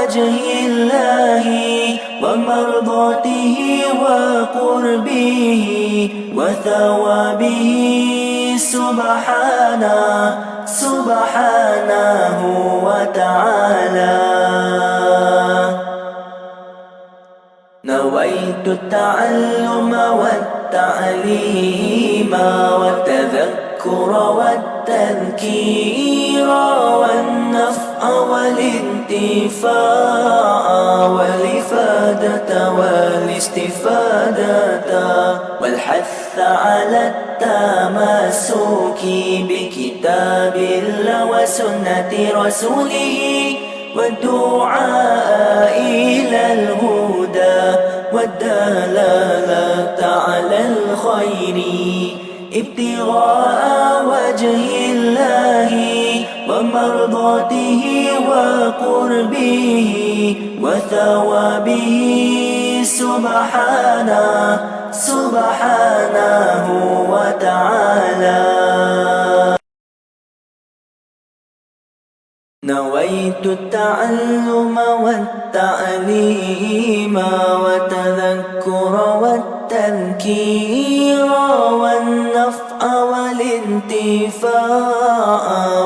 وجه الله ومرضاته وقربه وثوابه سبحانه وتعالى. نويت التعلم والتعليم والتذكر والتذكير والنفع والانتفاع والإفادة والاستفادة والحث على التمسك بكتاب الله وسنة رسوله والدعاء إلى الهدى والدلالة على الخير ابتغاء وجه الله ومرضاته وقربه وثوابه سبحانه وتعالى. نويت التعلم والتعليم والتذكر والتذكير والنفع والانتفاع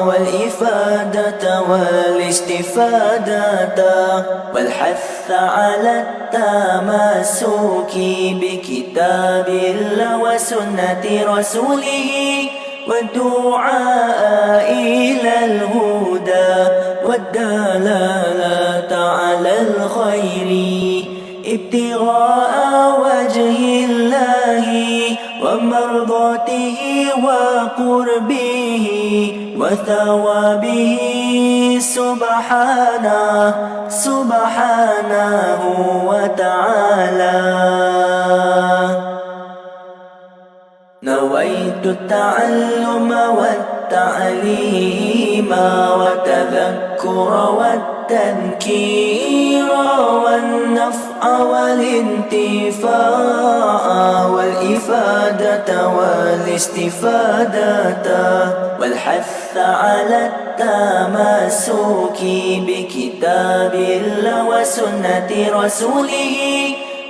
والإفادة والاستفادة والحث على التمسك بكتاب الله وسنة رسوله والدعاء إلى الهدى والدلالة على الخير ابتغاء وجه الله ومرضاته وقربه وثوابه سبحانه وتعالى. نويت التعلم والتعليم والتذكر والتذكير والنفع والانتفاع والإفادة والاستفادة والحث على التمسك بكتاب الله وسنة رسوله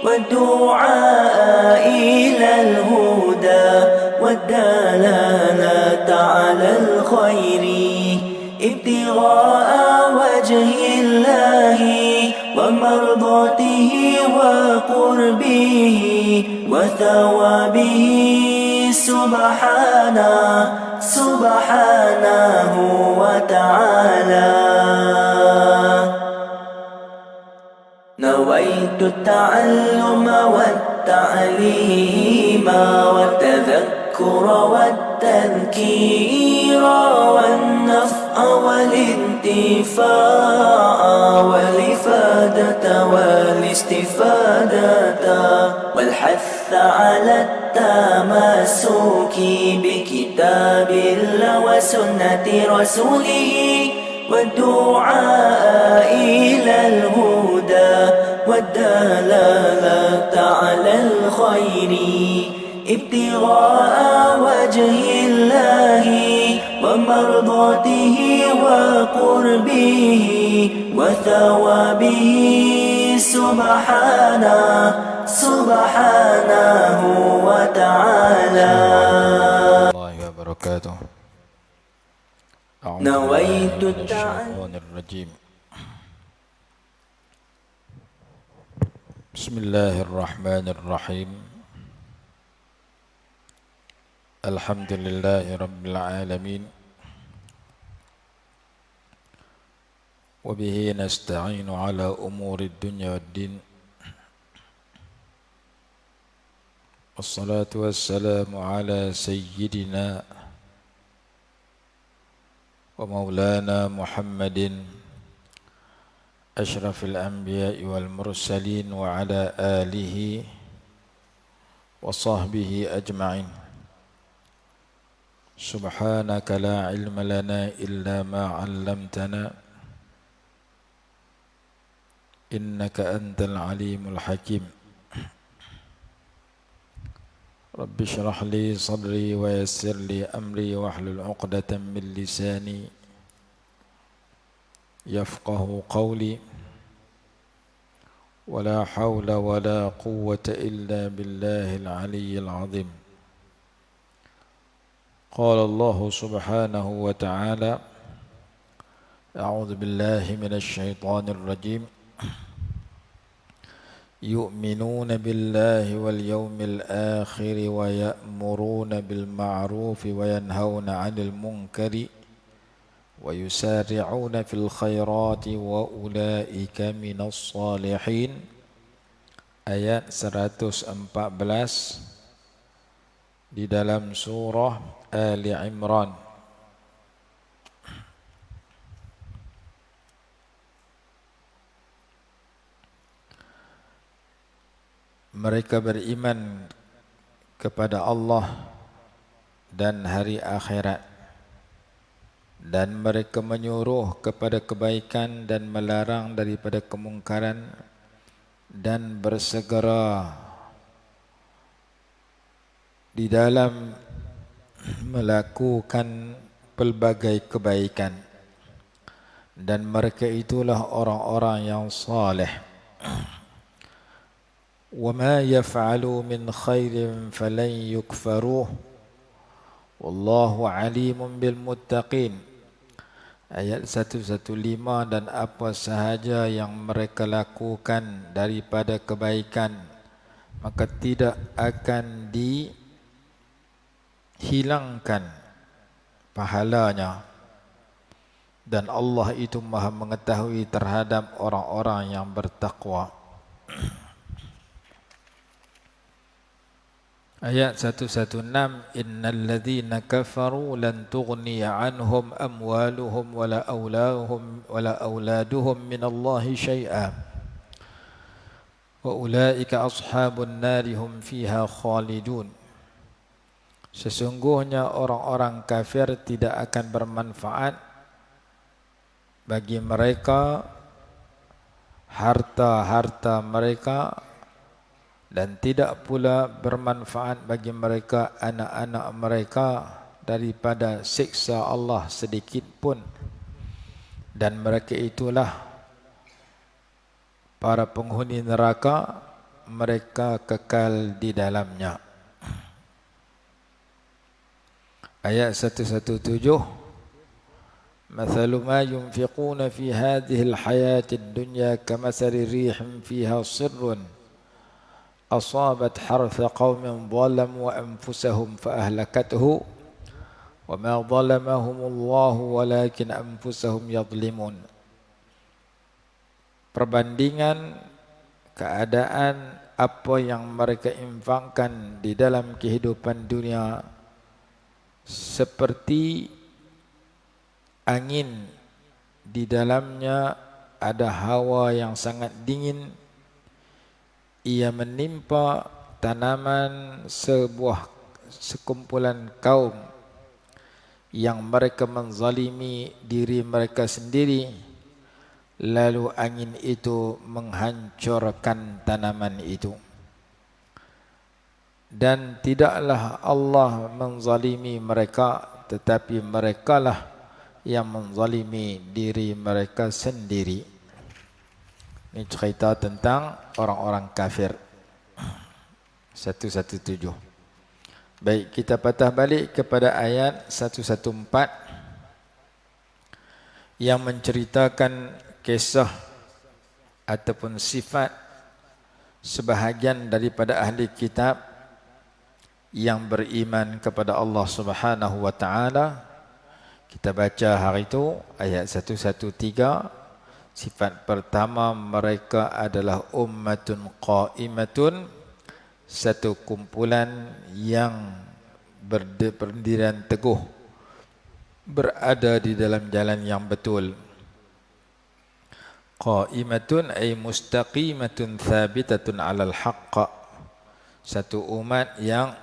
والدعاء إلى الهدى والدلالة على الخير ابتغاء وجه الله ومرضاته وقربه وثوابه سبحانه وتعالى. نويت التعلم والتعليم والتذكر والتذكير والنفع والانتفاع والإفادة والاستفادة والحث على التمسك بكتاب الله وسنة رسوله والدعاء إلى الهدى والدلالة على الخير ابتغاء وجه الله ومرضاته وقربه وثوابه سبحانه وتعالى. الله وبركاته. نويت الشيطان الرجيم. بسم الله الرحمن الرحيم. الحمد لله رب العالمين وبه نستعين على أمور الدنيا والدين والصلاة والسلام على سيدنا ومولانا محمد أشرف الأنبياء والمرسلين وعلى آله وصحبه أجمعين. سبحانك لا علم لنا إلا ما علمتنا إنك أنت العليم الحكيم. رب اشرح لي صدري ويسر لي أمري واحلل عقدة من لساني يفقه قولي. ولا حول ولا قوة إلا بالله العلي العظيم. قال الله سبحانه وتعالى: أعوذ بالله من الشيطان الرجيم. يؤمنون بالله واليوم الآخر ويأمرون بالمعروف وينهون عن المنكر ويسارعون في الخيرات وأولئك من الصالحين. Ayat 114 di dalam surah Ali Imran. Mereka beriman kepada Allah dan hari akhirat, dan mereka menyuruh kepada kebaikan dan melarang daripada kemungkaran, dan bersegera di dalam melakukan pelbagai kebaikan, dan mereka itulah orang-orang yang saleh. وَمَا يَفْعَلُوا مِنْ خَيْرٍ فَلَنْ يُكْفَرُوهُ وَاللَّهُ عَلِيمٌ بِالْمُتَّقِينَ. Ayat 115, dan apa sahaja yang mereka lakukan daripada kebaikan, maka tidak akan dihilangkan pahalanya, dan Allah itu Maha mengetahui terhadap orang-orang yang bertakwa. Ayat 116, innal ladzina kafaru lan tughniya anhum amwaluhum wala auladuhum minallahi syai'a wa ulaika ashabun nari hum fiha khalidun. Sesungguhnya orang-orang kafir tidak akan bermanfaat bagi mereka harta-harta mereka, dan tidak pula bermanfaat bagi mereka anak-anak mereka daripada siksa Allah sedikit pun, dan mereka itulah para penghuni neraka, mereka kekal di dalamnya. Ayat 117, مثل ما ينفقون في هذه الحياة الدنيا كمثل ريح فيها صر أصابت حرث قوم ظلموا أنفسهم فأهلكته وما ظلمهم الله ولكن أنفسهم يظلمون. Perbandingan keadaan apa yang mereka infakkan di dalam kehidupan dunia seperti angin, di dalamnya ada hawa yang sangat dingin. Ia menimpa tanaman sebuah sekumpulan kaum yang mereka menzalimi diri mereka sendiri, lalu angin itu menghancurkan tanaman itu. Dan tidaklah Allah menzalimi mereka, tetapi merekalah yang menzalimi diri mereka sendiri. Ini cerita tentang orang-orang kafir. 117. Baik, kita patah balik kepada ayat 114 yang menceritakan kisah ataupun sifat sebahagian daripada ahli kitab yang beriman kepada Allah Subhanahu wa taala. Kita baca hari itu ayat 113. Sifat pertama, mereka adalah ummatun qa'imatun, satu kumpulan yang berdirian teguh, berada di dalam jalan yang betul. Qa'imatun ay mustaqimatun thabitatun 'alal haqq, satu umat yang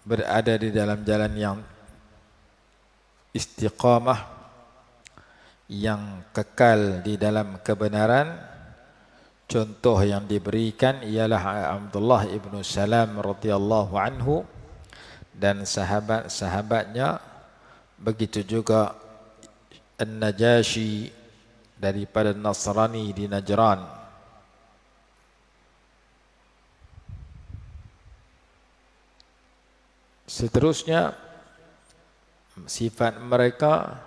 berada di dalam jalan yang istiqamah, yang kekal di dalam kebenaran. Contoh yang diberikan ialah Abdullah ibn Salam radhiyallahu anhu dan sahabat-sahabatnya, begitu juga An-Najashi daripada Nasrani di Najran, Seterusnya sifat mereka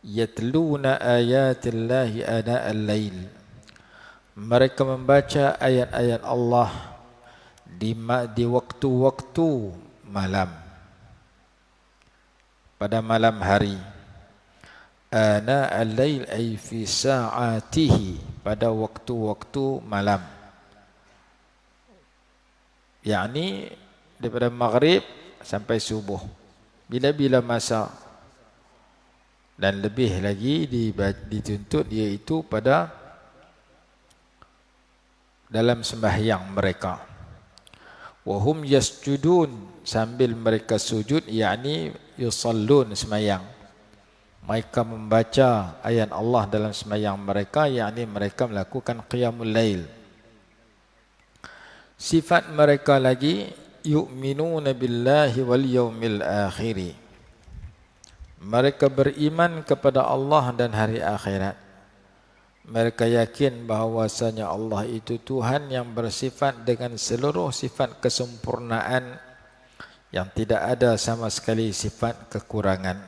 yatluna ayatillahi ana al-lail. Mereka membaca ayat-ayat Allah di waktu-waktu malam, pada malam hari. Ana al-lail ay fi sa'atihi, pada waktu-waktu malam, yakni daripada maghrib sampai subuh, bila-bila masa. Dan lebih lagi dituntut iaitu pada dalam sembahyang mereka. Wahum yasjudun, sambil mereka sujud, yakni yusallun, sembahyang. Mereka membaca ayat Allah dalam sembahyang mereka, yakni mereka melakukan qiyamul lail. Sifat mereka lagi yu'minuna billahi wal yawmil akhiri. Mereka beriman kepada Allah dan hari akhirat. Mereka yakin bahawasanya Allah itu Tuhan yang bersifat dengan seluruh sifat kesempurnaan, yang tidak ada sama sekali sifat kekurangan.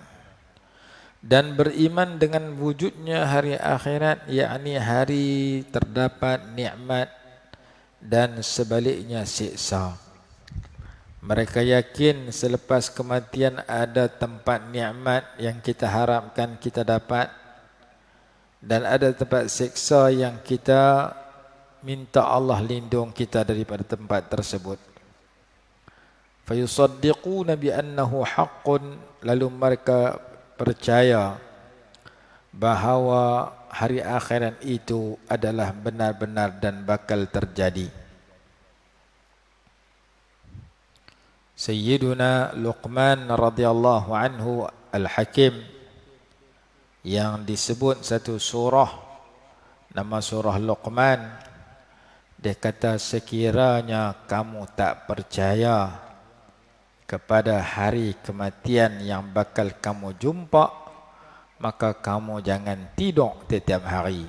Dan beriman dengan wujudnya hari akhirat, yakni hari terdapat nikmat dan sebaliknya siksa. Mereka yakin selepas kematian ada tempat nikmat yang kita harapkan kita dapat, dan ada tempat siksa yang kita minta Allah lindung kita daripada tempat tersebut. Fayusaddiquna bi annahu haqqun, lalu mereka percaya bahawa hari akhirat itu adalah benar-benar dan bakal terjadi. Sayyiduna Luqman radhiyallahu anhu Al-Hakim, yang disebut satu surah, nama surah Luqman, dia kata, sekiranya kamu tak percaya kepada hari kematian yang bakal kamu jumpa, maka kamu jangan tidur setiap hari.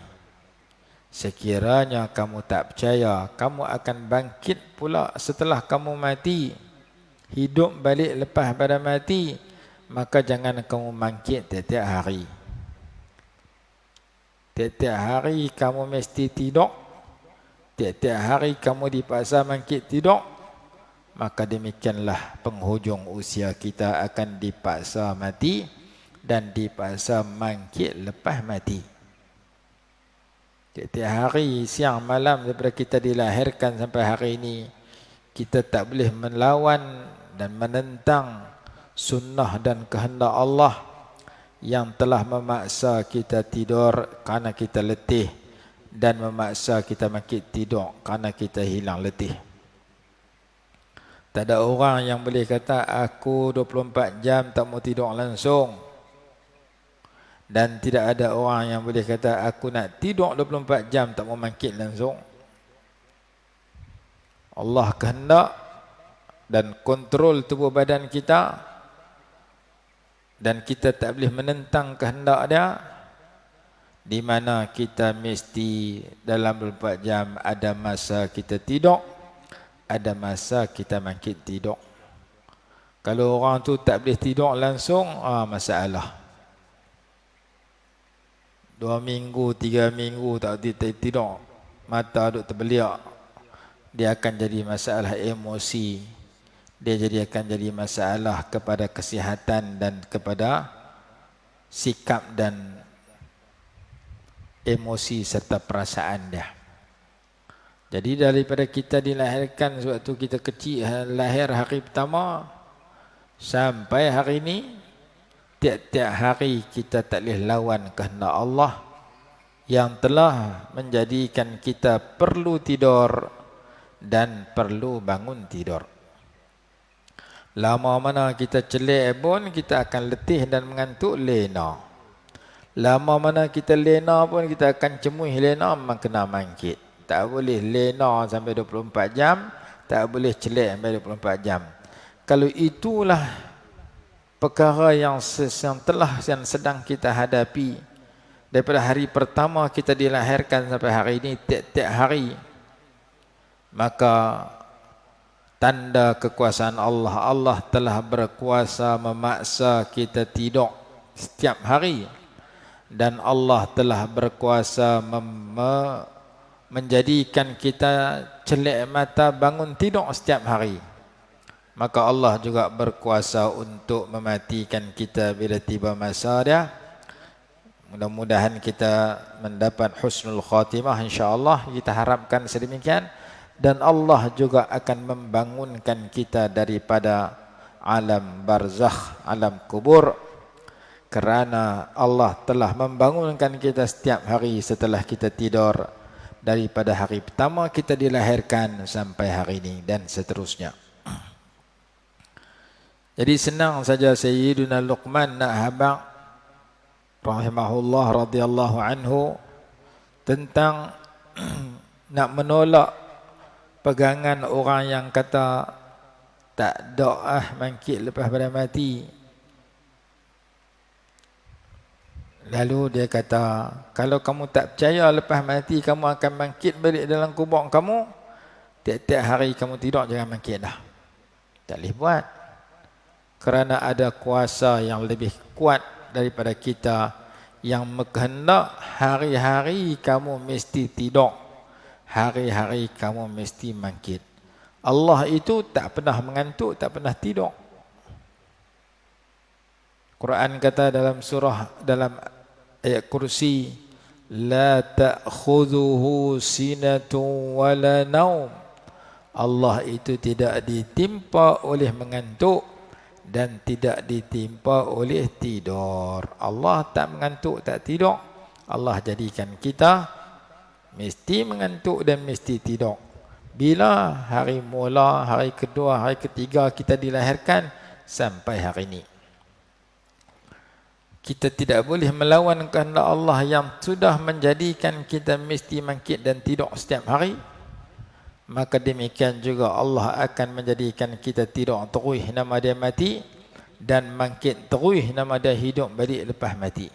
Sekiranya kamu tak percaya kamu akan bangkit pula setelah kamu mati, hidup balik lepas pada mati, maka jangan kamu bangkit tiap-tiap hari. Tiap-tiap hari kamu mesti tidur, tiap-tiap hari kamu dipaksa bangkit tidur, maka demikianlah penghujung usia kita akan dipaksa mati dan dipaksa bangkit lepas mati. Tiap-tiap hari, siang malam daripada kita dilahirkan sampai hari ini, kita tak boleh melawan dan menentang sunnah dan kehendak Allah yang telah memaksa kita tidur kerana kita letih, dan memaksa kita bangkit tidur kerana kita hilang letih. Tak ada orang yang boleh kata aku 24 jam tak mau tidur langsung. Dan tidak ada orang yang boleh kata aku nak tidur 24 jam tak mau bangkit langsung. Allah kehendak dan kontrol tubuh badan kita, dan kita tak boleh menentang kehendak dia, di mana kita mesti dalam 24 jam ada masa kita tidur, ada masa kita bangkit tidur. Kalau orang tu tak boleh tidur langsung, masalah. 2 minggu, 3 minggu tak tidur, mata duk terbeliak, dia akan jadi masalah emosi. Dia akan jadi masalah kepada kesihatan dan kepada sikap dan emosi serta perasaan dia. Jadi daripada kita dilahirkan sewaktu kita kecil, lahir hari pertama sampai hari ini, tiap-tiap hari kita tak boleh lawan kehendak Allah yang telah menjadikan kita perlu tidur dan perlu bangun tidur. Lama mana kita celik pun kita akan letih dan mengantuk, lena. Lama mana kita lena pun kita akan cemuih lena, memang kena bangkit. Tak boleh lena sampai 24 jam, tak boleh celik sampai 24 jam. Kalau itulah perkara yang sedang kita hadapi daripada hari pertama kita dilahirkan sampai hari ini, tiap-tiap hari, maka tanda kekuasaan Allah. Allah telah berkuasa memaksa kita tidur setiap hari. Dan Allah telah berkuasa menjadikan kita celik mata bangun tidur setiap hari. Maka Allah juga berkuasa untuk mematikan kita bila tiba masa dia. Mudah-mudahan kita mendapat husnul khatimah, insya-Allah kita harapkan sedemikian. Dan Allah juga akan membangunkan kita daripada alam barzakh, alam kubur, kerana Allah telah membangunkan kita setiap hari setelah kita tidur, daripada hari pertama kita dilahirkan sampai hari ini dan seterusnya. Jadi senang saja Sayyiduna Luqman nak habaq rahimahullah radhiyallahu anhu tentang nak menolak pegangan orang yang kata tak ada bangkit lepas pada mati. Lalu dia kata, kalau kamu tak percaya lepas mati kamu akan bangkit balik dalam kubur kamu, tiap-tiap hari kamu tidur jangan bangkit dah. Tak boleh buat. Kerana ada kuasa yang lebih kuat daripada kita yang menghendak hari-hari kamu mesti tidur, hari-hari kamu mesti bangkit. Allah itu tak pernah mengantuk, tak pernah tidur. Quran kata dalam surah, dalam ayat kursi, la ta'khudhuhu sinatun wala naum. Allah itu tidak ditimpa oleh mengantuk dan tidak ditimpa oleh tidur. Allah tak mengantuk, tak tidur. Allah jadikan kita mesti mengantuk dan mesti tidur. Bila hari mula, hari kedua, hari ketiga kita dilahirkan sampai hari ini. Kita tidak boleh melawan kehendak Allah yang sudah menjadikan kita mesti bangkit dan tidur setiap hari. Maka demikian juga Allah akan menjadikan kita tidur terus nama dia mati, dan bangkit terus nama dia hidup balik lepas mati.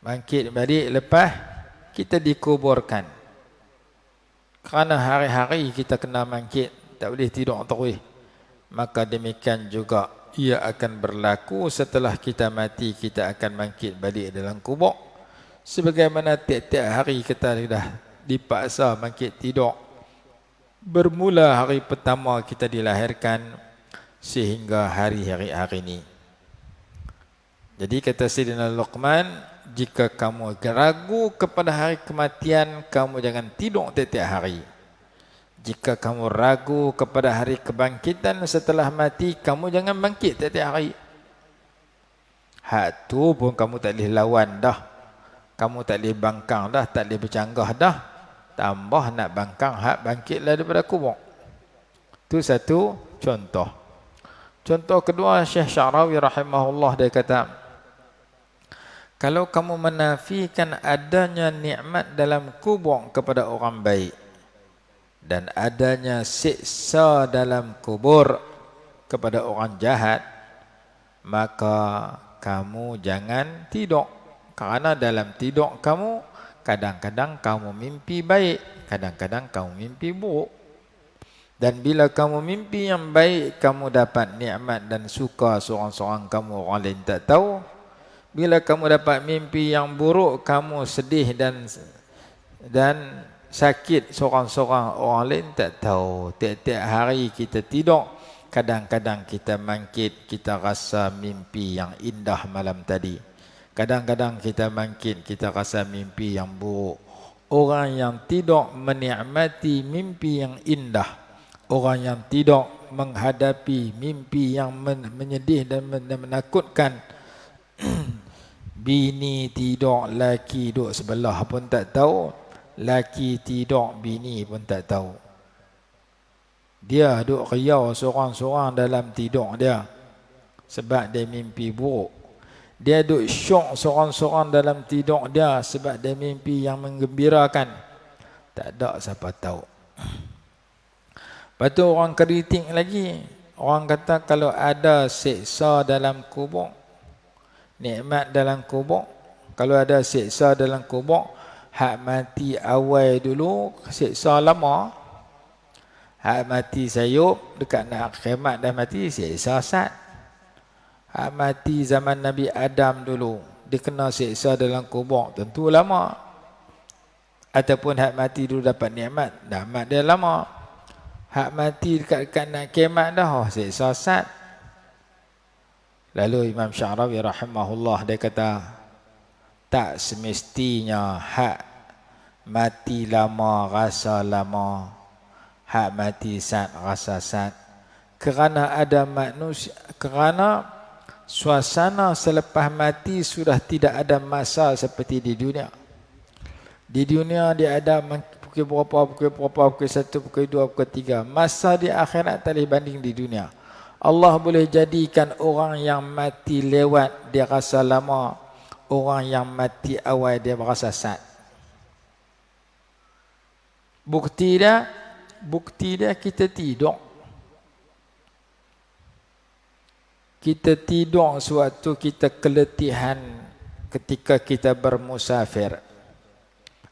Bangkit balik lepas kita dikuburkan. Kerana hari-hari kita kena bangkit, tak boleh tidur terus. Maka demikian juga ia akan berlaku setelah kita mati, kita akan bangkit balik dalam kubur. Sebagaimana tiap-tiap hari kita sudah dipaksa bangkit tidur. Bermula hari pertama kita dilahirkan sehingga hari-hari ini. Jadi kata Sayyidina Luqman, jika kamu ragu kepada hari kematian, kamu jangan tidur tiap-tiap hari. Jika kamu ragu kepada hari kebangkitan setelah mati, kamu jangan bangkit tiap-tiap hari. Hak tu pun kamu tak boleh lawan dah. Kamu tak boleh bangkang dah, tak boleh bercanggah dah. Tambah nak bangkang hak bangkitlah daripada kubur. Itu satu contoh. Contoh kedua, Syekh Sya'rawi rahimahullah dia kata, kalau kamu menafikan adanya nikmat dalam kubur kepada orang baik dan adanya siksa dalam kubur kepada orang jahat, maka kamu jangan tidur. Kerana dalam tidur kamu, kadang-kadang kamu mimpi baik, kadang-kadang kamu mimpi buruk. Dan bila kamu mimpi yang baik, kamu dapat nikmat dan suka seorang-seorang kamu, orang lain tak tahu. Bila kamu dapat mimpi yang buruk, kamu sedih dan sakit seorang-seorang, orang lain tak tahu. Tiap-tiap hari kita tidur, kadang-kadang kita bangkit, kita rasa mimpi yang indah malam tadi. Kadang-kadang kita bangkit, kita rasa mimpi yang buruk. Orang yang tidur menikmati mimpi yang indah. Orang yang tidur menghadapi mimpi yang menyedih dan menakutkan. Bini tidur, laki duduk sebelah pun tak tahu. Laki tidur, bini pun tak tahu. Dia duduk riau seorang-seorang dalam tidur dia, sebab dia mimpi buruk. Dia duduk syok seorang-seorang dalam tidur dia, sebab dia mimpi yang menggembirakan. Tak ada siapa tahu. Lepas tu orang keriting lagi. Orang kata kalau ada siksa dalam kubur, nikmat dalam kubur, kalau ada siksa dalam kubur, hak mati awal dulu siksa lama, Hak mati sayup dekat nak kiamat dah mati siksa sat. Hak mati zaman Nabi Adam dulu dia kena siksa dalam kubur tentu lama. Ataupun hak mati dulu dapat nikmat dia lama. Hak mati dekat nak kiamat dah siksa sat. Lalu Imam Sya'rawi rahimahullah dia kata tak semestinya hak mati lama rasa lama, hak mati sat rasa sat. Kerana ada manusia, kerana suasana selepas mati sudah tidak ada masa seperti di dunia. Di dunia dia ada pukul berapa, pukul 1, pukul 2, pukul 3. Masa di akhirat tak boleh banding di dunia. Allah boleh jadikan orang yang mati lewat dia rasa lama, orang yang mati awal dia berasa sat. Bukti dia kita tidur. Kita tidur sewaktu kita keletihan ketika kita bermusafir.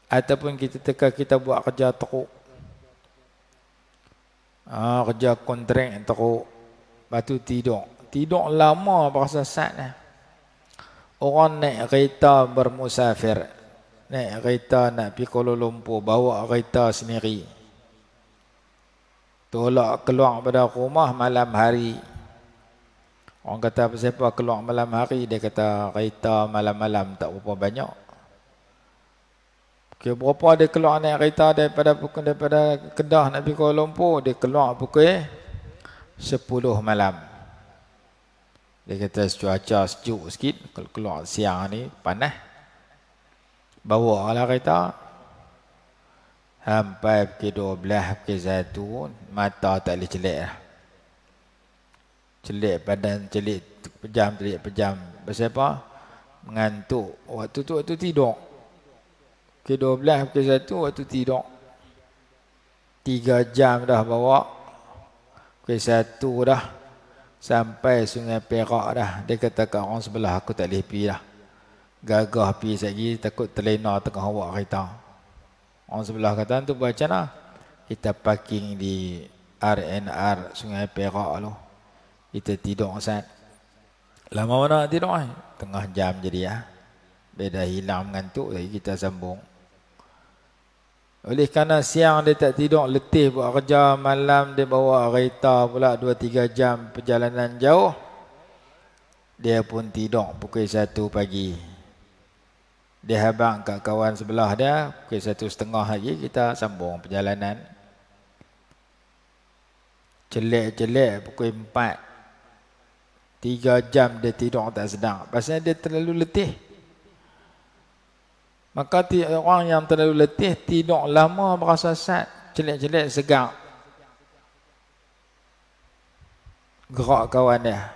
Ataupun kita buat kerja teruk. Kerja kontrak teruk. Lepas tu tidur. Tidur lama berasa sat lah. Orang naik kereta bermusafir. Naik kereta nak pergi Kuala Lumpur, bawa kereta sendiri. Tolak keluar pada rumah malam hari. Orang kata apa siapa keluar malam hari, dia kata kereta malam-malam tak berapa banyak. Berapa dia keluar naik kereta daripada Kedah nak pergi Kuala Lumpur, dia keluar pukul 10 malam. Dia kata cuaca sejuk sikit, kalau keluar siang ni panas. Bawa lah kereta. Sampai pukul 12, pukul 1, mata tak boleh celik lah. Celik badan, celik pejam. Pasal apa? Mengantuk. Waktu tidur. Pukul 12, pukul 1, waktu tidur. 3 jam dah bawa. Pukul 1 dah. Sampai Sungai Perak dah. Dia kata kat orang sebelah, aku tak boleh pergi dah. Gagah pergi lagi, takut terlena tengah awak kereta. Orang sebelah kata, tu buat macam mana? Kita parking di RNR Sungai Perak tu. Kita tidur saat. Lama mana tidur? Tengah jam jadi ya. Beda hilang mengantuk lagi kita sambung. Oleh kerana siang dia tak tidur, letih buat kerja, malam dia bawa kereta pula 2-3 jam perjalanan jauh. Dia pun tidur pukul 1 pagi. Dia habang kat kawan sebelah dia, pukul 1:30 lagi kita sambung perjalanan. Celek-celek pukul 4. 3 jam dia tidur tak sedang. Pasal dia terlalu letih. Maka orang yang terlalu letih tidur lama berasa sat. Celek-celek segar. Gerak kawan dia.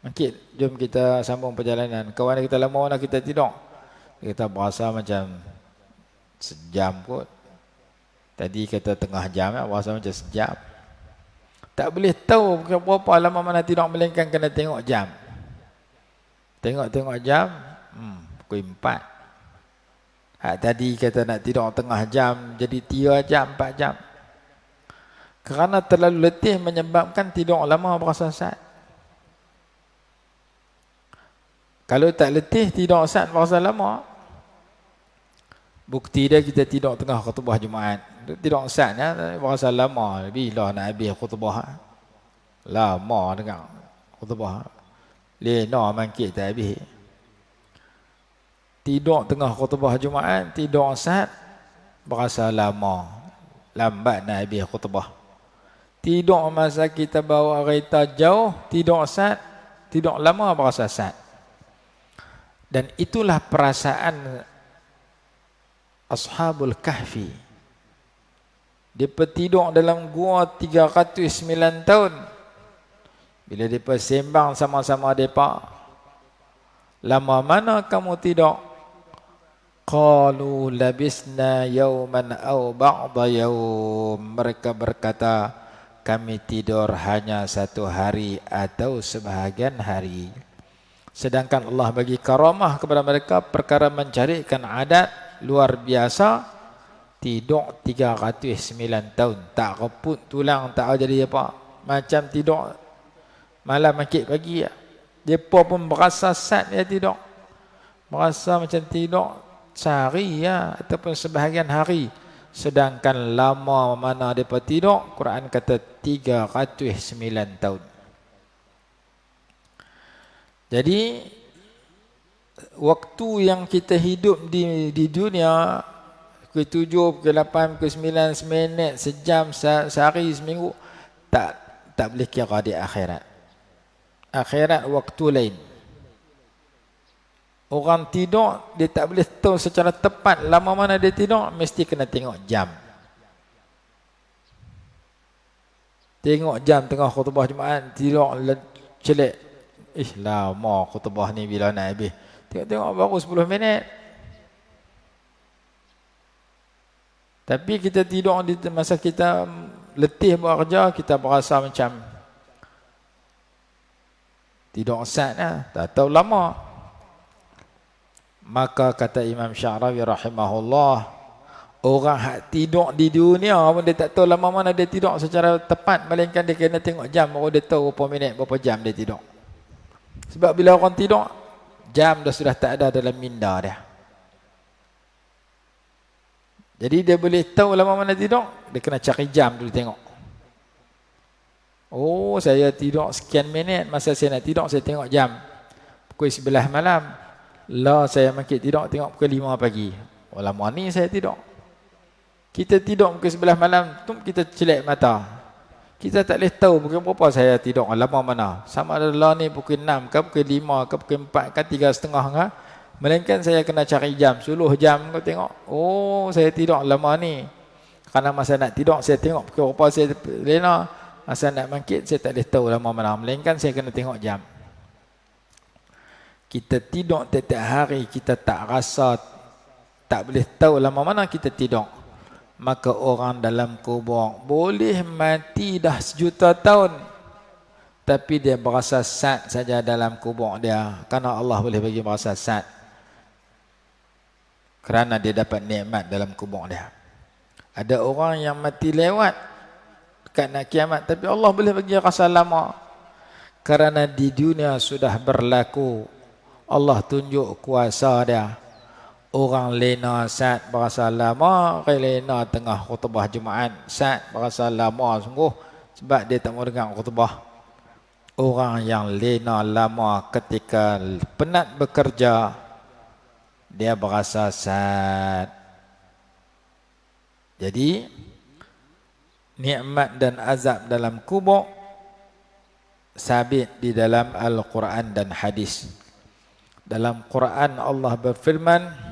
Okey, jom kita sambung perjalanan. Kawan kita lama mana kita tidur. Kita berasa macam sejam kot. Tadi kata tengah jam, berasa macam sejam. Tak boleh tahu berapa lama mana tidur, melainkan kena tengok jam. Tengok jam, pukul 4. Hak tadi kata nak tidur tengah jam, jadi 3 jam, 4 jam. Kerana terlalu letih menyebabkan tidur lama berasa sat. Kalau tak letih, tidur sat berasa lama. Bukti dia kita tidur tengah khutbah Jumaat. Tidur sat ya, berasa lama. Bila nak habis khutbah? Lama dengar khutbah. Lena mangkit tak habis. Tidur tengah khutbah Jumaat, tidur sat, berasa lama. Lambat nak habis khutbah. Tidur masa kita bawa kereta jauh, tidur sat, tidur lama berasa sat. Dan itulah perasaan Ashabul Kahfi. Mereka tidur dalam gua 309 tahun. Bila mereka sembang sama-sama mereka, lama mana kamu tidur? Qalu labisna yawman aw ba'da yawm. Mereka berkata, kami tidur hanya 1 hari atau sebahagian hari. Sedangkan Allah bagi karamah kepada mereka perkara mencarikan adat luar biasa, tidur 309 tahun. Tak reput tulang, tak jadi apa. Macam tidur malam makit pagi. Depa pun berasa sat dia tidur. Merasa macam tidur sehari ya, ataupun sebahagian hari. Sedangkan lama mana depa tidur, Quran kata 309 tahun. Jadi waktu yang kita hidup di dunia, pukul 7, pukul 8, pukul 9, seminit, sejam, sehari, seminggu, tak boleh kira di akhirat. Akhirat waktu lain. Orang tidur, dia tak boleh tahu secara tepat lama mana dia tidur, mesti kena tengok jam. Tengok jam tengah khutbah Jumaat, tidur celik. Lama khutbah ni bila nak habis. Tengok baru 10 minit. Tapi kita tidur di masa kita letih buat kerja, kita berasa macam tidur sat lah, tak tahu lama. Maka kata Imam Sya'rawi rahimahullah, orang hak tidur di dunia pun dia tak tahu lama mana dia tidur secara tepat, melainkan dia kena tengok jam baru dia tahu berapa minit, berapa jam dia tidur. Sebab bila orang tidur, jam dah sudah tak ada dalam minda dia. Jadi dia boleh tahu lama mana tidur, dia kena cari jam dulu tengok. Oh, saya tidur sekian minit, masa saya nak tidur saya tengok jam. Pukul 11 malam. Lah saya makin tidur tengok pukul 5 pagi. Oh, lama ni saya tidur. Kita tidur pukul 11 malam, tu kita celak mata. Kita tak boleh tahu pukul berapa saya tidur, lama mana. Sama ada lah ni pukul 6 ke, pukul 5 ke, pukul 4 ke, 3.30 ke. Melainkan saya kena cari jam, 10 jam kau tengok. Oh, saya tidur lama ni. Kerana masa nak tidur, saya tengok pukul berapa saya lena. Masa nak bangkit, saya tak boleh tahu lama mana. Melainkan saya kena tengok jam. Kita tidur tiap hari, kita tak rasa, tak boleh tahu lama mana kita tidur. Maka orang dalam kubur boleh mati dah 1,000,000 tahun, tapi dia berasa sat saja dalam kubur dia. Kerana Allah boleh bagi berasa sat, kerana dia dapat nikmat dalam kubur dia. Ada orang yang mati lewat dekat nak kiamat, tapi Allah boleh bagi rasa lama. Kerana di dunia sudah berlaku, Allah tunjuk kuasa dia. Orang lena sat berasa lama, lena tengah khutbah Jumaat sat berasa lama sungguh, sebab dia tak mau dengar khutbah. Orang yang lena lama ketika penat bekerja, dia berasa sat. Jadi nikmat dan azab dalam kubur sabit di dalam Al-Quran dan hadis. Dalam Quran Allah berfirman,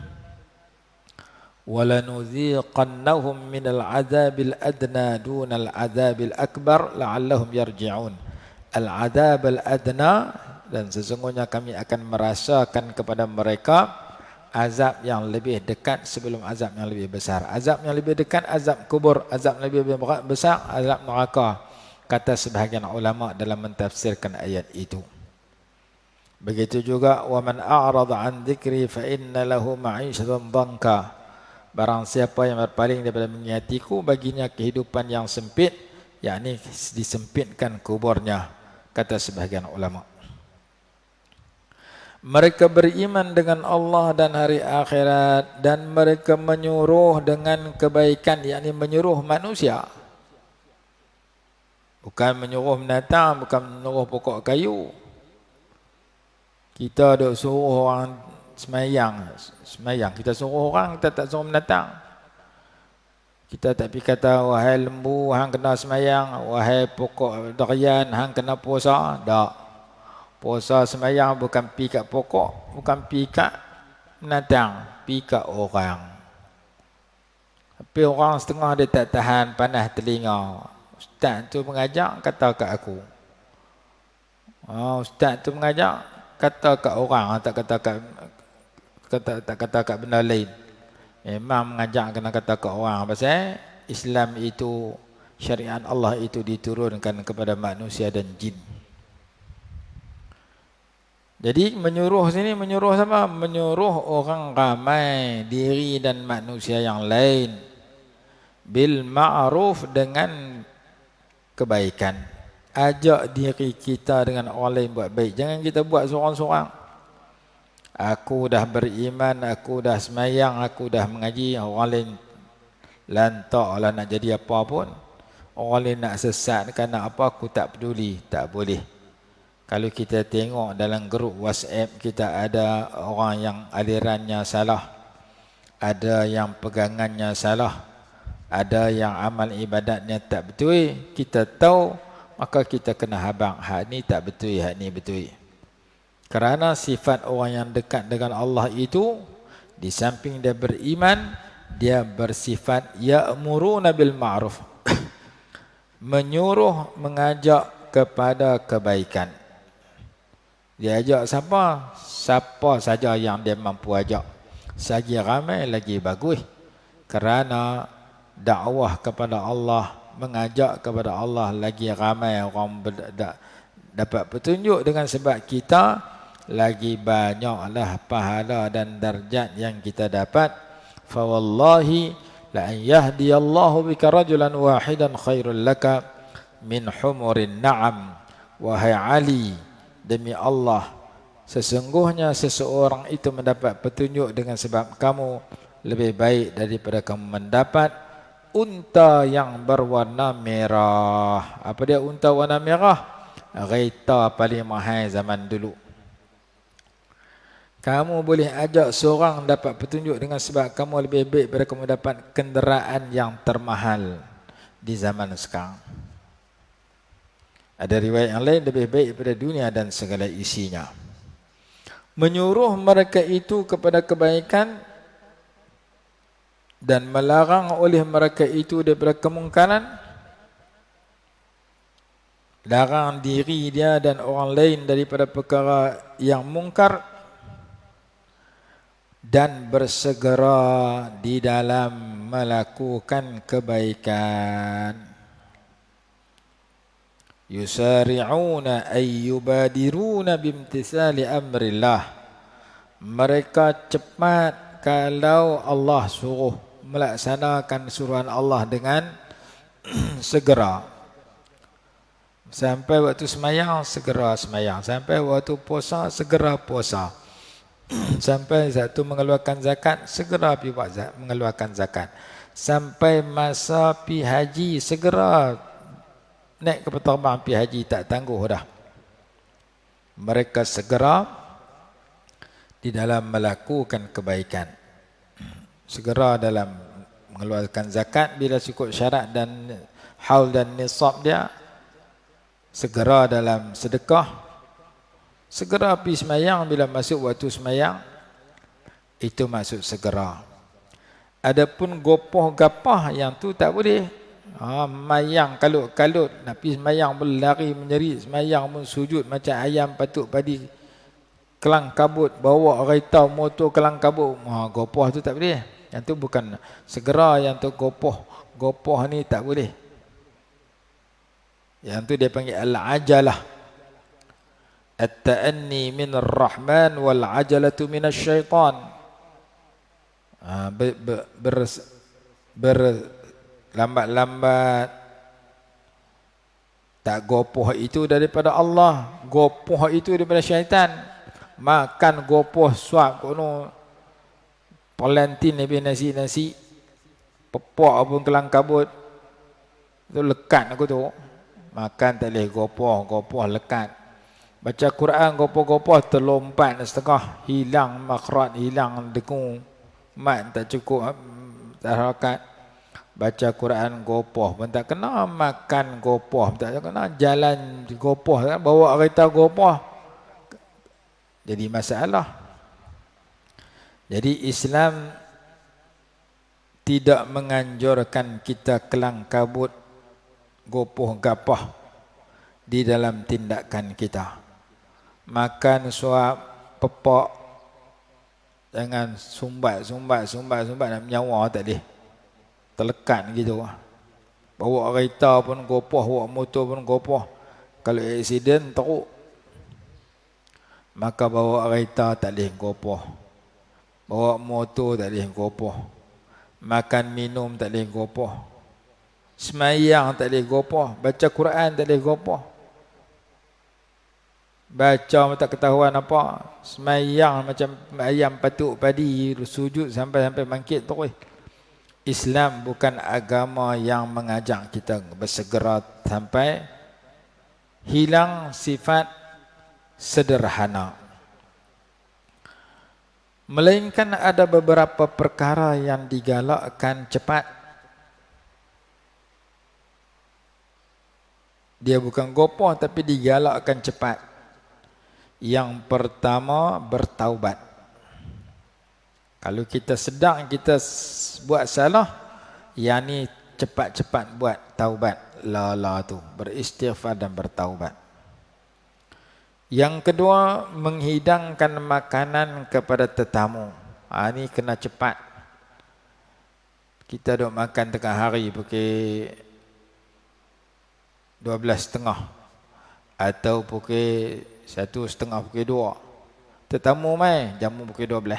وَلَنُذِيقَنَّهُمْ مِنَ الْعَذَابِ الْأَدْنَى دُونَ الْعَذَابِ الْأَكْبَرِ لَعَلَّهُمْ يَرْجِعُونَ. Al-'adhab al-adna, dan sesungguhnya kami akan merasakan kepada mereka azab yang lebih dekat sebelum azab yang lebih besar. Azab yang lebih dekat, azab kubur. Azab yang lebih besar, azab neraka. Kata sebahagian ulama dalam mentafsirkan ayat itu. Begitu juga waman a'rada an dzikri fa inna lahu ma'isyatan dhanka. Barang siapa yang berpaling daripada mengingatku, baginya kehidupan yang sempit, yakni disempitkan kuburnya, kata sebahagian ulama. Mereka beriman dengan Allah dan hari akhirat, dan mereka menyuruh dengan kebaikan, yakni menyuruh manusia. Bukan menyuruh binatang, bukan menyuruh pokok kayu. Kita duk suruh orang semayang, kita suruh orang, kita tak suruh binatang. Kita tak pergi kata, wahai lembu, hang kena semayang, wahai pokok durian, hang kena puasa. Tak. Puasa semayang bukan pergi kat pokok, bukan pergi kat binatang, pergi kat orang. Tapi orang setengah dia tak tahan panas telinga. Ustaz tu mengajar, kata kat aku. Ustaz tu mengajar, kata kat orang, tak kata kat benda lain. Memang mengajar kena kata kat orang, pasal Islam itu, syariat Allah itu diturunkan kepada manusia dan jin. Jadi menyuruh sini, menyuruh sama? Menyuruh orang ramai, diri dan manusia yang lain. bil ma'ruf, dengan kebaikan. Ajak diri kita dengan orang lain buat baik. Jangan kita buat seorang-seorang. Aku dah beriman, aku dah semayang, aku dah mengaji, orang lain lantaklah nak jadi apa pun. Orang lain nak sesatkan nak apa, aku tak peduli. Tak boleh. Kalau kita tengok dalam grup WhatsApp kita ada orang yang alirannya salah, ada yang pegangannya salah, ada yang amal ibadatnya tak betul, kita tahu, maka kita kena habang, hak ni tak betul, hak ni betul. Kerana sifat orang yang dekat dengan Allah itu, di samping dia beriman, dia bersifat ya'muruna bil ma'ruf, menyuruh, mengajak kepada kebaikan. Dia ajak siapa? Siapa saja yang dia mampu ajak. Sagi ramai lagi bagus. Kerana dakwah kepada Allah, mengajak kepada Allah, lagi ramai orang dapat petunjuk dengan sebab kita, lagi banyaklah pahala dan darjat yang kita dapat. Fa wallahi la an yahdiyallahu bika rajulan wahidan khairul laka min humurin na'am. Wahai Ali, demi Allah, sesungguhnya seseorang itu mendapat petunjuk dengan sebab kamu, lebih baik daripada kamu mendapat unta yang berwarna merah. Apa dia unta warna merah? Kereta paling mahal zaman dulu. Kamu boleh ajak seorang dapat petunjuk dengan sebab kamu lebih baik daripada kamu dapat kenderaan yang termahal di zaman sekarang. Ada riwayat yang lain, lebih baik daripada dunia dan segala isinya. Menyuruh mereka itu kepada kebaikan dan melarang oleh mereka itu daripada kemungkaran. Larang diri dia dan orang lain daripada perkara yang mungkar, dan bersegera di dalam melakukan kebaikan. Yusari'una ay yubadiruna bimtithali amrillah. Mereka cepat kalau Allah suruh, melaksanakan suruhan Allah dengan segera. Sampai waktu semayang, segera semayang. Sampai waktu puasa, segera puasa. Sampai satu mengeluarkan zakat, segera pergi buat mengeluarkan zakat. Sampai masa pergi haji, segera naik kapal terbang pergi haji, tak tangguh dah. Mereka segera di dalam melakukan kebaikan. Segera dalam mengeluarkan zakat bila cukup syarat dan haul dan nisab dia. Segera dalam sedekah. Segera pergi semayang bila masuk waktu semayang. Itu maksud segera. Adapun gopoh gapah yang tu tak boleh. Mayang kalut-kalut, nak pergi semayang berlari menjerit, semayang pun sujud macam ayam patuk padi, kelang kabut, bawa kereta motor kelang kabut. Gopoh tu tak boleh. Yang tu bukan segera, yang tu gopoh. Gopoh ni tak boleh. Yang tu dia panggil al-ajalah. At-ta'anni min ar-Rahman wal ajalatu min asy-syaitan. Berlambat-lambat. Tak gopoh itu daripada Allah, gopoh itu daripada syaitan. Makan gopoh suap kono, polantin lebih nasi-nasi, pepok pun kelang kabut. Itu lekat aku tu. Makan tak boleh gopoh lekat. Baca Quran gopoh-gopoh terlompat setengah, hilang makhraj, hilang dengung, mat tak cukup tak harakat. Baca Quran gopoh pun tak kena, makan gopoh tak kena, jalan gopoh, bawa kereta gopoh. Jadi masalah. Jadi Islam tidak menganjurkan kita kelang kabut, gopoh gapah di dalam tindakan kita. Makan suap, pepok, jangan sumbat, nak menyawa tak boleh. Terlekat gitu. Bawa kereta pun gopoh, bawa motor pun gopoh. Kalau aksiden teruk, maka bawa kereta tak boleh gopoh. Bawa motor tak boleh gopoh. Makan minum tak boleh gopoh. Semayang tak boleh gopoh, baca Quran tak boleh gopoh. Baca tak ketahuan apa. Semayang macam ayam patuk padi, sujud sampai bangkit terus. Islam bukan agama yang mengajak kita bersegera sampai hilang sifat sederhana. Melainkan ada beberapa perkara yang digalakkan cepat. Dia bukan gopoh tapi digalakkan cepat. Yang pertama, bertaubat. Kalau kita sedang kita buat salah, yang ni cepat-cepat buat taubat. La tu, beristighfar dan bertaubat. Yang kedua, menghidangkan makanan kepada tetamu. Ni kena cepat. Kita duk makan tengah hari pukul 12.30 atau pukul 1.30 pukul 2. Tetamu mai jamu pukul 12.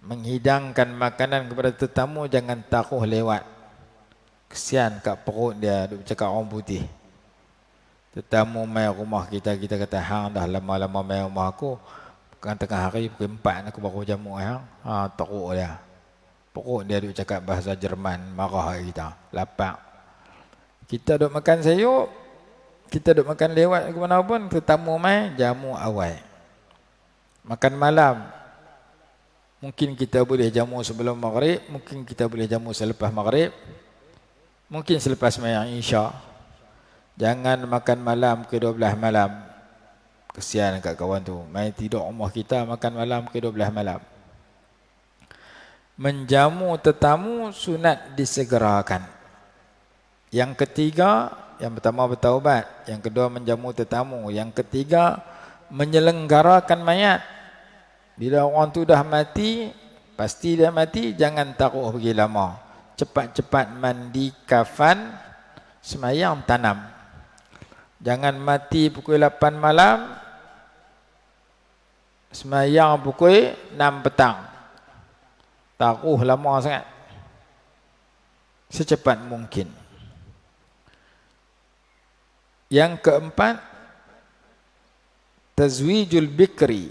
Menghidangkan makanan kepada tetamu, jangan taruh lewat. Kesian kat perut dia duk cakap orang putih. Tetamu mai rumah kita, kita kata hang dah lama-lama mai rumah aku. Kan tengah hari pukul 4 aku baru jamu hang. Teruk dia. Perut dia duk cakap bahasa Jerman, marah kita. Lapar. Kita duk makan sayur, kita duk makan lewat ke mana pun, tetamu mai jamu awal. Makan malam, mungkin kita boleh jamu sebelum maghrib, mungkin kita boleh jamu selepas maghrib, mungkin selepas sembahyang Isya. Jangan makan malam ke 12 malam. Kesian kat kawan tu, mai tidur rumah kita makan malam ke 12 malam. Menjamu tetamu sunat disegerakan. Yang ketiga, yang pertama bertaubat, yang kedua menjamu tetamu, yang ketiga menyelenggarakan mayat. Bila orang tu dah mati, pasti dia mati, jangan taruh pergi lama. Cepat-cepat mandi, kafan, semayang, tanam. Jangan mati pukul 8 malam, semayang pukul 6 petang. Taruh lama sangat. Secepat mungkin. Yang keempat, tazwijul bikri.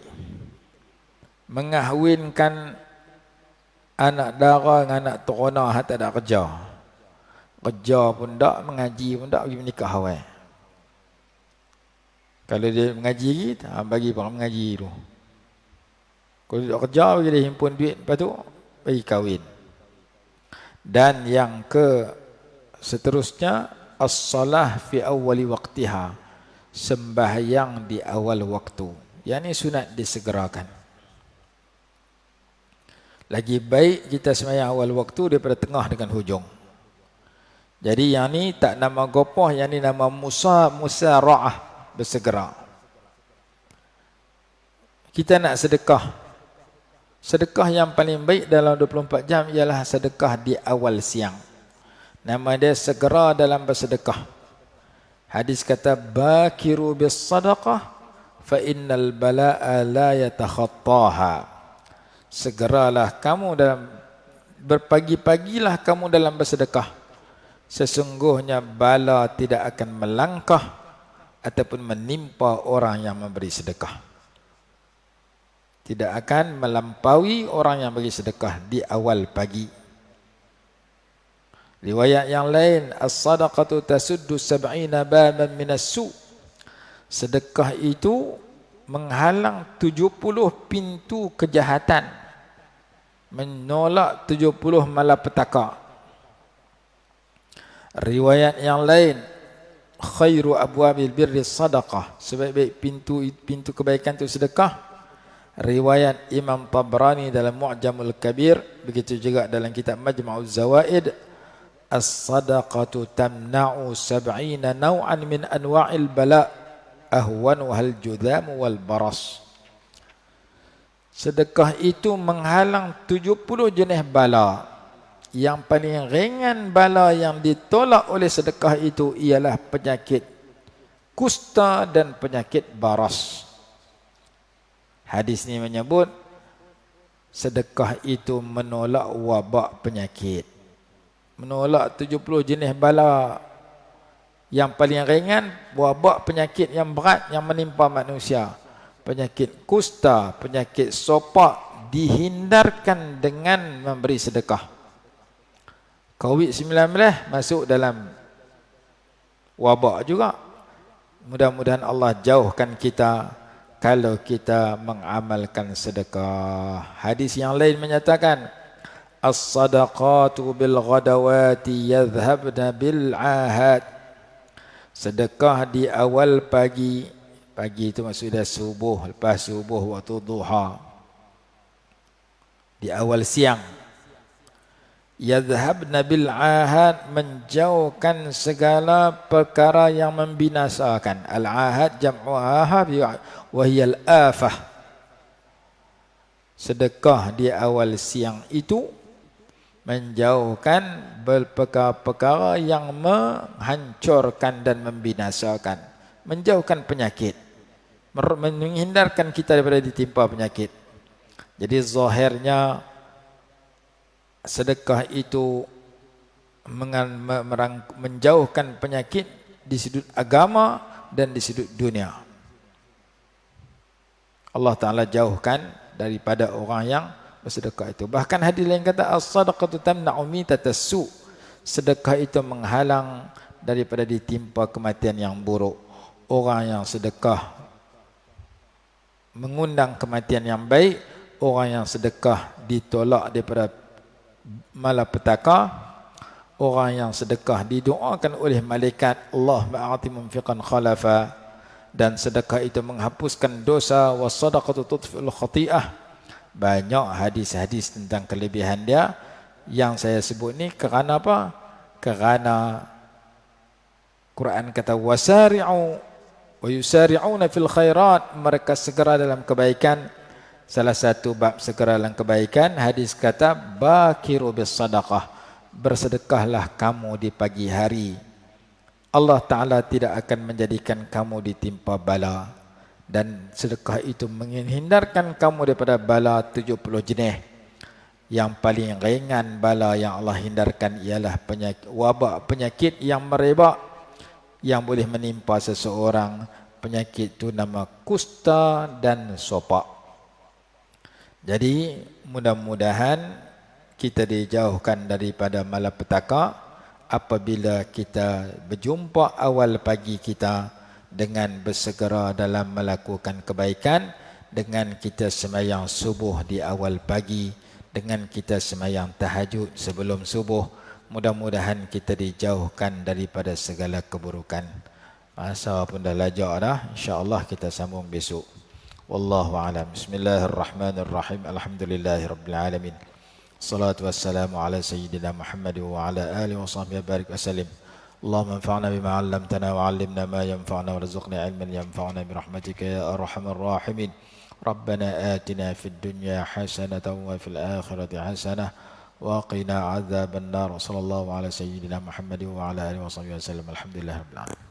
Mengahwinkan anak dara dengan anak terona hak tak ada kerja. Kerja pun tak, mengaji pun tak, pergi menikah awal. Kalau dia mengaji lagi, bagi orang mengaji tu. Kalau dia kerja, bagi dia himpun duit, lepas tu bagi kahwin. Dan yang seterusnya, as-salah fi awwali waqtiha, sembahyang di awal waktu. Yang ini sunat disegerakan. Lagi baik kita sembahyang awal waktu daripada tengah dengan hujung. Jadi yang ni tak nama gopoh, yang ni nama musara'ah, bersegera. Kita nak sedekah. Sedekah yang paling baik dalam 24 jam ialah sedekah di awal siang. Nama dia segera dalam bersedekah. Hadis kata bakiru bis sadaqah fa innal balaa la yatakhattaha. Segeralah kamu dalam berpagi-pagilah kamu dalam bersedekah. Sesungguhnya bala tidak akan melangkah ataupun menimpa orang yang memberi sedekah. Tidak akan melampaui orang yang beri sedekah di awal pagi. Riwayat yang lain, as-sadaqatu tasuddu 70 baban minas su. Sedekah itu menghalang 70 pintu kejahatan, menolak 70 malapetaka. Riwayat yang lain, khairu abwabil birri sadaqah, sebaik-baik pintu kebaikan itu sedekah. Riwayat Imam Tabrani dalam Mu'jamul Kabir, begitu juga dalam kitab Majma'uz Zawaid, as-sadaqatu tamna'u 70 naw'an min anwa'il bala' ahwanuhal judham wal baras. Sedekah itu menghalang 70 jenis bala. Yang paling ringan bala yang ditolak oleh sedekah itu ialah penyakit kusta dan penyakit baras. Hadis ini menyebut sedekah itu menolak wabak penyakit, menolak 70 jenis bala yang paling ringan, wabak penyakit yang berat yang menimpa manusia. Penyakit kusta, penyakit sopak dihindarkan dengan memberi sedekah. COVID-19 masuk dalam wabak juga. Mudah-mudahan Allah jauhkan kita kalau kita mengamalkan sedekah. Hadis yang lain menyatakan, as-sadaqatu bil ghadawati yadhhabna bil ahad. Sedekah di awal pagi. Pagi itu maksudnya subuh, lepas subuh waktu duha. Di awal siang. Yadhhabna bil ahad, menjauhkan segala perkara yang membinasakan. Al-ahad jam'u ahad wa hiya al-afah. Sedekah di awal siang itu menjauhkan perkara-perkara yang menghancurkan dan membinasakan, menjauhkan penyakit, menghindarkan kita daripada ditimpa penyakit. Jadi zahirnya sedekah itu menjauhkan penyakit di sudut agama dan di sudut dunia. Allah Ta'ala jauhkan daripada orang yang bersedekah itu. Bahkan hadis lain kata, as-sadaqatu tamna'u mitatas su'. Sedekah itu menghalang daripada ditimpa kematian yang buruk. Orang yang sedekah mengundang kematian yang baik. Orang yang sedekah ditolak daripada malapetaka. Orang yang sedekah didoakan oleh malaikat, Allah ma'ati munfiqan khalafa. Dan sedekah itu menghapuskan dosa. Was-sadaqatu tudfi'ul khati'ah. Banyak hadis-hadis tentang kelebihan dia yang saya sebut ni kerana apa? Kerana Quran kata wasari'u wa yusari'una fil khairat, mereka segera dalam kebaikan. Salah satu bab segera dalam kebaikan, hadis kata bakiru bis sadaqah, bersedekahlah kamu di pagi hari. Allah Ta'ala tidak akan menjadikan kamu ditimpa bala. Dan sedekah itu menghindarkan kamu daripada bala 70 jenis. Yang paling ringan bala yang Allah hindarkan ialah penyakit, wabak penyakit yang merebak yang boleh menimpa seseorang. Penyakit itu nama kusta dan sopak. Jadi mudah-mudahan kita dijauhkan daripada malapetaka apabila kita berjumpa awal pagi kita dengan bersegera dalam melakukan kebaikan, dengan kita sembahyang subuh di awal pagi, dengan kita sembahyang tahajud sebelum subuh. Mudah-mudahan kita dijauhkan daripada segala keburukan. Masa pun dah lajak dah, insya-Allah kita sambung besok. Wallahu a'lam. Bismillahirrahmanirrahim. Alhamdulillahirabbil alamin. Salatu wassalamu ala sayyidina Muhammad wa ala alihi wa sahbihi barik wasallim. اللهم انفعنا بما علمتنا وعلمنا ما ينفعنا وارزقنا علما ينفعنا برحمتك يا ارحم الراحمين. ربنا آتنا في الدنيا حسنة وفي الآخرة حسنة وقنا عذاب النار. صلى الله على سيدنا محمد وعلى آله وصحبه وسلم. الحمد لله رب العالمين.